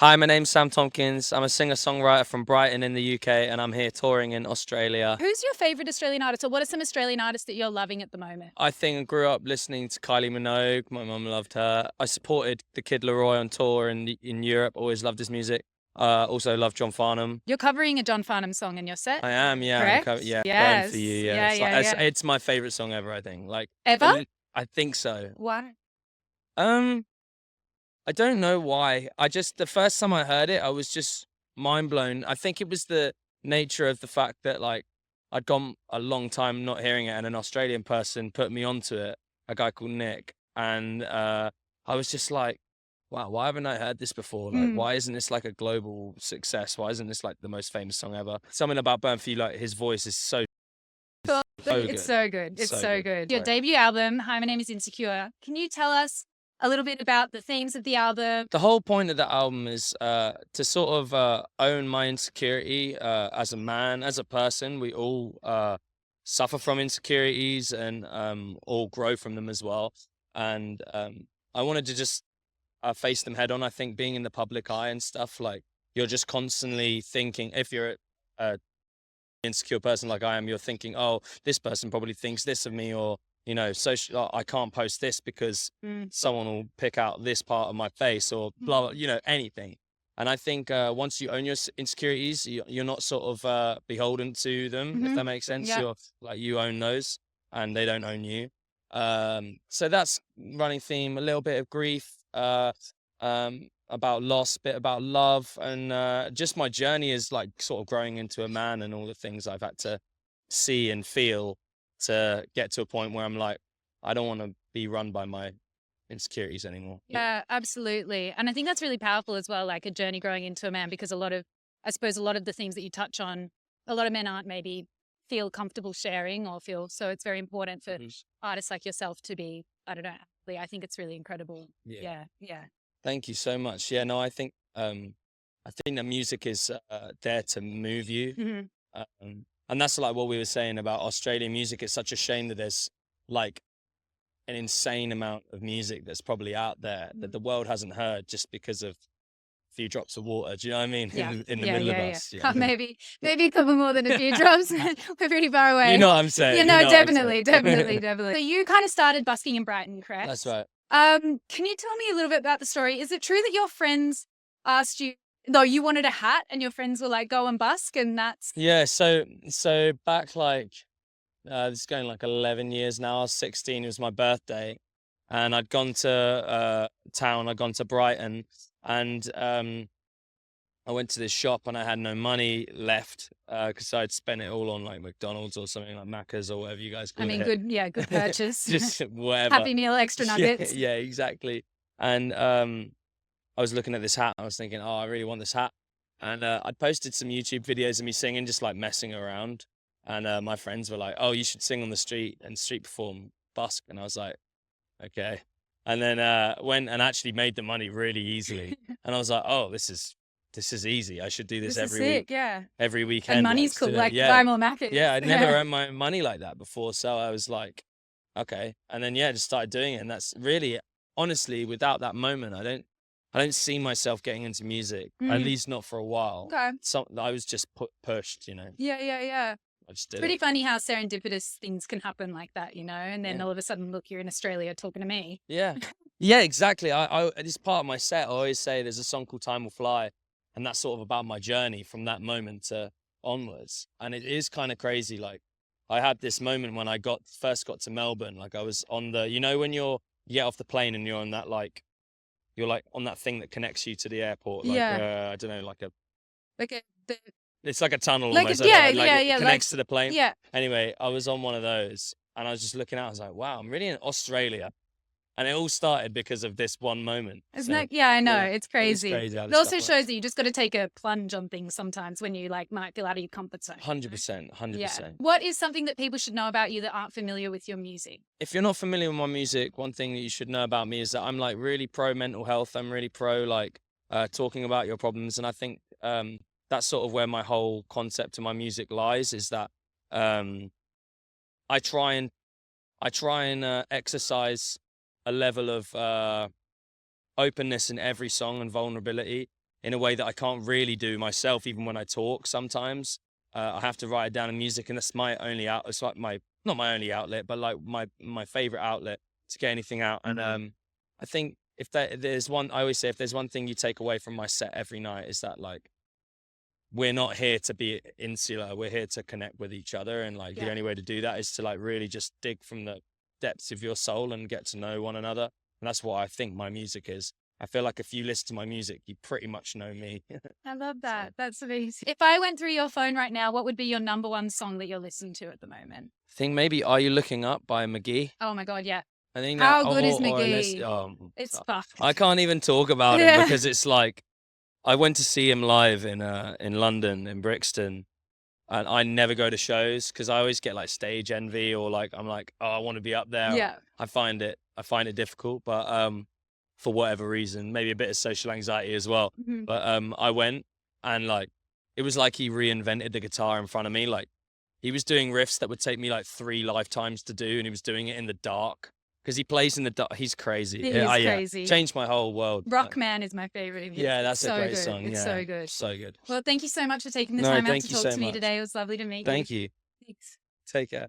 Hi, my name's Sam Tompkins. I'm a singer-songwriter from Brighton in the UK, and I'm here touring in Australia. Who's your favourite Australian artist, or what are some Australian artists that you're loving at the moment? I think I grew up listening to Kylie Minogue. My mum loved her. I supported the Kid Laroi on tour in Europe. Always loved his music. Also love John Farnham. You're covering a John Farnham song in your set. I am, yeah. Correct? Yeah. Burn Yes. for you, yeah. Yeah, It's, yeah, yeah. it's my favorite song ever. I think. Ever? I think so. Why? Um, I don't know why. The first time I heard it, I was just mind blown. I think it was the nature of the fact that I'd gone a long time not hearing it, and an Australian person put me onto it, a guy called Nick, and I was just like, wow, why haven't I heard this before? Why isn't this like a global success? Why isn't this like the most famous song ever? Something about Burn For You, like his voice is so good. It's so good. It's So so good. good. Your Right. debut album, Hi, My Name Is Insecure. Can you tell us a little bit about the themes of the album? The whole point of the album is to sort of own my insecurity as a man, as a person. We all suffer from insecurities and all grow from them as well. And I wanted to just face them head on. I think being in the public eye and stuff, like you're just constantly thinking, if you're a insecure person like I am, you're thinking, oh, this person probably thinks this of me, or I can't post this because someone will pick out this part of my face, or blah, blah, anything. And I think once you own your insecurities, you're not sort of beholden to them, if that makes sense. Yeah. You own those, and they don't own you. So that's running theme. A little bit of grief, about loss, bit about love, and just my journey is like sort of growing into a man, and all the things I've had to see and feel to get to a point where I'm like, I don't want to be run by my insecurities anymore. Yeah, absolutely. And I think that's really powerful as well, like a journey growing into a man, because I suppose a lot of the themes that you touch on, a lot of men aren't maybe feel comfortable sharing so it's very important for artists like yourself to be, I don't know, I think it's really incredible. Yeah. Thank you so much. Yeah, no, I think that music is there to move you. And that's like what we were saying about Australian music. It's such a shame that there's like an insane amount of music that's probably out there that the world hasn't heard just because of a few drops of water. Do you know what I mean? Yeah. In the middle of us. Yeah. Maybe a couple more than a few drops. We're pretty far away. You know what I'm saying? Yeah, no, definitely. So you kind of started busking in Brighton, correct? That's right. Can you tell me a little bit about the story? Is it true that your friends asked you, though, you wanted a hat and your friends were like, go and busk, and that's... Yeah, so back this is going like 11 years now. I was 16, it was my birthday, and I'd gone to town, I'd gone to Brighton, and I went to this shop and I had no money left because I'd spent it all on like McDonald's or something, like Macca's or whatever you guys call it. Good purchase. Just whatever. Happy Meal, extra nuggets. Yeah, exactly. And I was looking at this hat. I was thinking, oh, I really want this hat. And I'd posted some YouTube videos of me singing, just like messing around. And my friends were like, oh, you should sing on the street and street perform, busk. And I was like, okay. And then went and actually made the money really easily. And I was like, oh, this is easy. I should do this every week. Yeah. Every weekend. And money's cool, buy more Macca's. Yeah, I'd never earned my money like that before. So I was like, okay. And then, just started doing it. And that's really, honestly, without that moment, I don't see myself getting into music, at least not for a while. Okay. So I was just pushed, Yeah. I just did Pretty it. funny how serendipitous things can happen like that, and then all of a sudden, look, you're in Australia talking to me. Yeah. Yeah, exactly. It's part of my set. I always say there's a song called Time Will Fly, and that's sort of about my journey from that moment to onwards. And it is kind of crazy. Like, I had this moment when I first got to Melbourne. Like, I was on when you get off the plane and you're on that you're like on that thing that connects you to the airport. Like, I don't know, it's like a tunnel almost. It connects to the plane. Yeah. Anyway, I was on one of those and I was just looking out. I was like, wow, I'm really in Australia. And it all started because of this one moment. Yeah, I know. It's crazy. It's crazy it also shows that you just got to take a plunge on things sometimes when you might feel out of your comfort zone. 100%. Yeah. What is something that people should know about you that aren't familiar with your music? If you're not familiar with my music, one thing that you should know about me is that I'm like really pro mental health. I'm really pro talking about your problems. And I think that's sort of where my whole concept of my music lies, is that I try and exercise a level of openness in every song and vulnerability in a way that I can't really do myself, even when I talk sometimes. I have to write it down in music, and that's my only out. It's like not my only outlet, but like my favorite outlet to get anything out. And I think there's one, I always say, if there's one thing you take away from my set every night, is that like, we're not here to be insular. We're here to connect with each other. And like, the only way to do that is to like really just dig from the depths of your soul and get to know one another. And that's what I think my music is. I feel like if you listen to my music, you pretty much know me. I love that. That's amazing. If I went through your phone right now, what would be your number one song that you're listening to at the moment? I think maybe Are You Looking Up by McGee. Oh my God, yeah. I think How good is McGee? It's fucked. I can't even talk about him because it's like, I went to see him live in London, in Brixton, and I never go to shows because I always get like stage envy, or like I'm like, oh, I want to be up there. Yeah. I find it difficult, but for whatever reason, maybe a bit of social anxiety as well. Mhm. But I went, and like, it was like he reinvented the guitar in front of me. Like, he was doing riffs that would take me like 3 lifetimes to do, and he was doing it in the dark. Because he plays in the dark. He's crazy. He is crazy. Changed my whole world. Rockman is my favorite. Yeah, that's so a great good. song. It's so good. So good. Well, thank you so much for taking the No, time out thank to you talk so to me much. today. It was lovely to meet you. Thank you. Thanks. Take care.